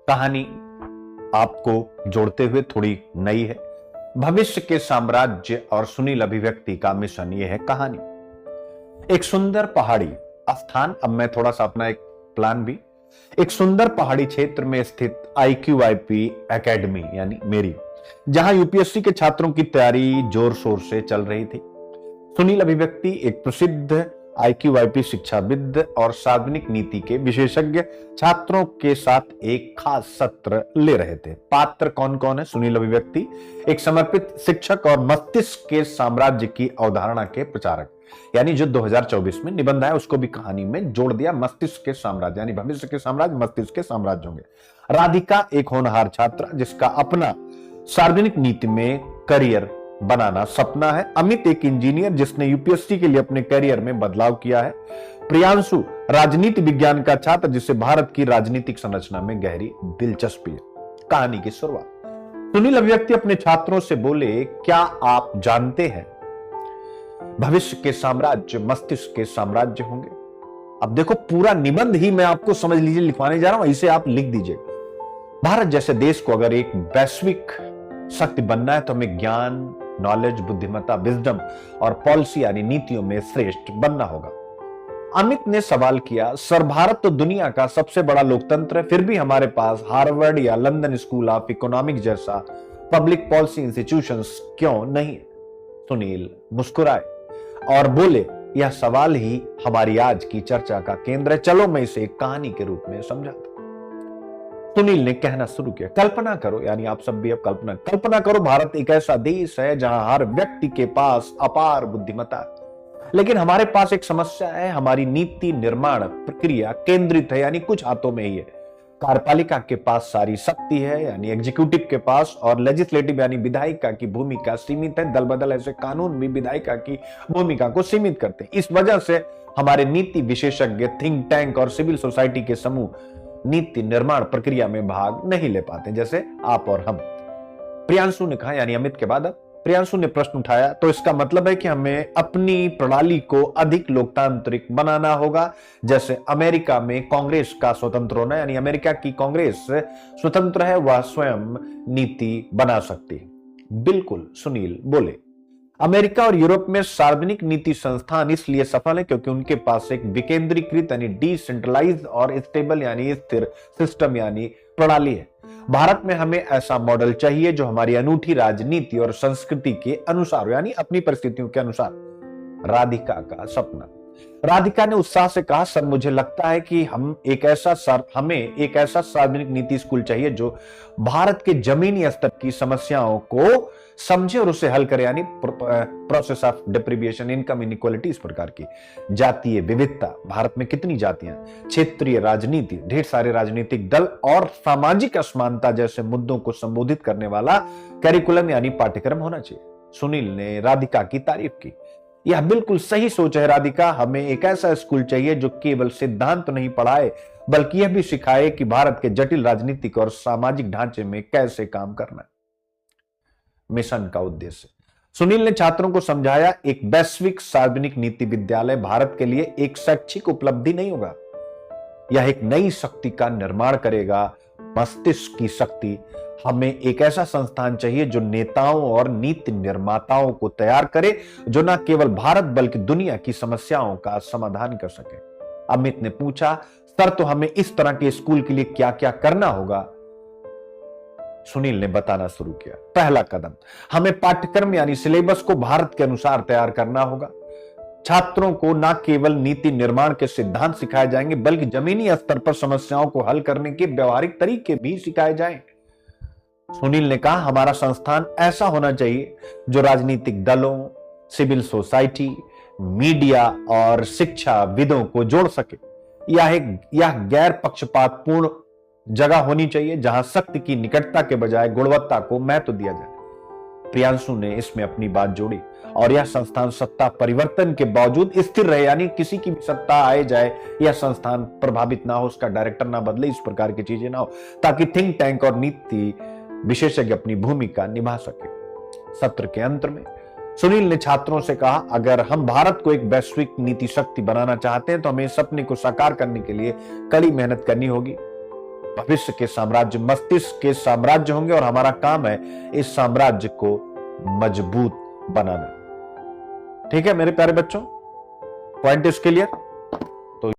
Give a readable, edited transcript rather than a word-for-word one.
कहानी आपको जोड़ते हुए थोड़ी नई है। भविष्य के साम्राज्य और सुनील अभिव्यक्ति का मिशन यह है कहानी। एक सुंदर पहाड़ी स्थान, अब मैं थोड़ा सा अपना एक प्लान भी, एक सुंदर पहाड़ी क्षेत्र में स्थित IQIP एकेडमी यानी मेरी, जहां यूपीएससी के छात्रों की तैयारी जोर शोर से चल रही थी। सुनील अभिव्यक्ति एक प्रसिद्ध IQIP शिक्षाविद और सार्वजनिक नीति के विशेषज्ञ छात्रों के साथ एक खास सत्र ले रहे थे। पात्र कौन कौन है? सुनील अभिव्यक्ति एक समर्पित शिक्षक और मस्तिष्क के साम्राज्य की अवधारणा के प्रचारक, यानी जो 2024 में निबंध आया उसको भी कहानी में जोड़ दिया। मस्तिष्क के साम्राज्य यानी भविष्य के साम्राज्य, मस्तिष्क के साम्राज्य होंगे। राधिका एक होनहार छात्रा जिसका अपना सार्वजनिक नीति में करियर बनाना सपना है। अमित एक इंजीनियर जिसने यूपीएससी के लिए अपने करियर में बदलाव किया है। प्रियांशु राजनीति विज्ञान का छात्र जिसे भारत की राजनीतिक संरचना में गहरी दिलचस्पी है। कहानी की शुरुआत। सुनील अभिव्यक्ति अपने छात्रों से बोले, क्या आप जानते हैं भविष्य के साम्राज्य मस्तिष्क के साम्राज्य होंगे? अब देखो, पूरा निबंध ही मैं आपको समझ लीजिए लिखवाने जा रहा हूं, इसे आप लिख दीजिए। भारत जैसे देश को अगर एक वैश्विक शक्ति बनना है तो हमें ज्ञान, नॉलेज, बुद्धिमत्ता, विजडम और पॉलिसी यानी नीतियों में श्रेष्ठ बनना होगा। अमित ने सवाल किया, सर भारत तो दुनिया का सबसे बड़ा लोकतंत्र है, फिर भी हमारे पास हार्वर्ड या लंदन स्कूल ऑफ इकोनॉमिक्स जैसा पब्लिक पॉलिसी इंस्टीट्यूशंस क्यों नहीं? सुनील मुस्कुराए और बोले, यह सवाल ही हमारी आज की चर्चा का केंद्र है। चलो मैं इसे एक कहानी के रूप में समझाता। सुनील ने कहना शुरू किया, कल्पना करो, यानी आप सब भी अब कल्पना करो, भारत एक ऐसा देश है जहां हर व्यक्ति के पास अपार बुद्धिमत्ता है, लेकिन हमारे पास एक समस्या है। हमारी नीति निर्माण प्रक्रिया केंद्रित है, यानी कुछ हाथों में ही है। कार्यपालिका के पास सारी शक्ति है, यानी एग्जीक्यूटिव के पास, और लेजिस्लेटिव यानी विधायिका की भूमिका सीमित है। दल बदल ऐसे कानून भी विधायिका की भूमिका को सीमित करते हैं। इस वजह से हमारे नीति विशेषज्ञ, थिंक टैंक और सिविल सोसाइटी के समूह नीति निर्माण प्रक्रिया में भाग नहीं ले पाते, जैसे आप और हम। प्रियांशु ने कहा, यानी अमित के बाद अब प्रियांशु ने प्रश्न उठाया, तो इसका मतलब है कि हमें अपनी प्रणाली को अधिक लोकतांत्रिक बनाना होगा, जैसे अमेरिका में कांग्रेस का स्वतंत्र होना, यानी अमेरिका की कांग्रेस स्वतंत्र है, वह स्वयं नीति बना सकती है। बिल्कुल, सुनील बोले। अमेरिका और यूरोप में सार्वजनिक नीति संस्थान इसलिए सफल है क्योंकि उनके पास एक विकेंद्रीकृत यानी डिसेंट्रलाइज्ड और स्टेबल यानी स्थिर सिस्टम यानी प्रणाली है। भारत में हमें ऐसा मॉडल चाहिए जो हमारी अनूठी राजनीति और संस्कृति के अनुसार, यानी अपनी परिस्थितियों के अनुसार। राधिका का सपना। राधिका ने उत्साह से कहा, सर मुझे लगता है कि हमें एक ऐसा सार्वजनिक नीति स्कूल चाहिए जो भारत के जमीनी स्तर की समस्याओं को समझे और उसे हल करे, यानी प्रोसेस ऑफ डिप्रीविएशन, इनकम इनइक्वालिटी, इस प्रकार की जातीय विविधता। भारत में कितनी जातियां, क्षेत्रीय राजनीति, ढेर सारे राजनीतिक दल और सामाजिक असमानता जैसे मुद्दों को संबोधित करने वाला करिकुलम यानी पाठ्यक्रम होना चाहिए। सुनील ने राधिका की तारीफ की। यह बिल्कुल सही सोच है राधिका, हमें एक ऐसा स्कूल चाहिए जो केवल सिद्धांत नहीं पढ़ाए बल्कि यह भी सिखाए कि भारत के जटिल राजनीतिक और सामाजिक ढांचे में कैसे काम करना है। मिशन का उद्देश्य। सुनील ने छात्रों को समझाया, एक वैश्विक सार्वजनिक नीति विद्यालय भारत के लिए एक शैक्षिक उपलब्धि नहीं होगा, यह एक नई शक्ति का निर्माण करेगा, मस्तिष्क की शक्ति। हमें एक ऐसा संस्थान चाहिए जो नेताओं और नीति निर्माताओं को तैयार करे, जो न केवल भारत बल्कि दुनिया की समस्याओं का समाधान कर सके। अमित ने पूछा, सर तो हमें इस तरह के स्कूल के लिए क्या क्या करना होगा? सुनील ने बताना शुरू किया। पहला कदम, हमें पाठ्यक्रम यानी सिलेबस को भारत के अनुसार तैयार करना होगा। छात्रों को न केवल नीति निर्माण के सिद्धांत सिखाए जाएंगे बल्कि जमीनी स्तर पर समस्याओं को हल करने के व्यवहारिक तरीके भी सिखाए जाएं। सुनील ने कहा, हमारा संस्थान ऐसा होना चाहिए जो राजनीतिक दलों, सिविल सोसाइटी, मीडिया और शिक्षाविदों को जोड़ सके। यह गैर पक्षपातपूर्ण जगह होनी चाहिए जहां शक्ति की निकटता के बजाय गुणवत्ता को महत्व दिया जाए। प्रियांशु ने इसमें अपनी बात जोड़ी, और यह संस्थान सत्ता परिवर्तन के बावजूद स्थिर रहे, यानी किसी की भी सत्ता आए जाए यह संस्थान प्रभावित ना हो, उसका डायरेक्टर ना बदले, इस प्रकार की चीजें ना हो, ताकि थिंक टैंक और नीति विशेषज्ञ अपनी भूमिका निभा सके। सत्र के अंत में सुनील ने छात्रों से कहा, अगर हम भारत को एक वैश्विक नीति शक्ति बनाना चाहते हैं तो हमें इस सपने को साकार करने के लिए कड़ी मेहनत करनी होगी। भविष्य के साम्राज्य मस्तिष्क के साम्राज्य होंगे और हमारा काम है इस साम्राज्य को मजबूत बनाना। ठीक है मेरे प्यारे बच्चों, पॉइंट इज क्लियर।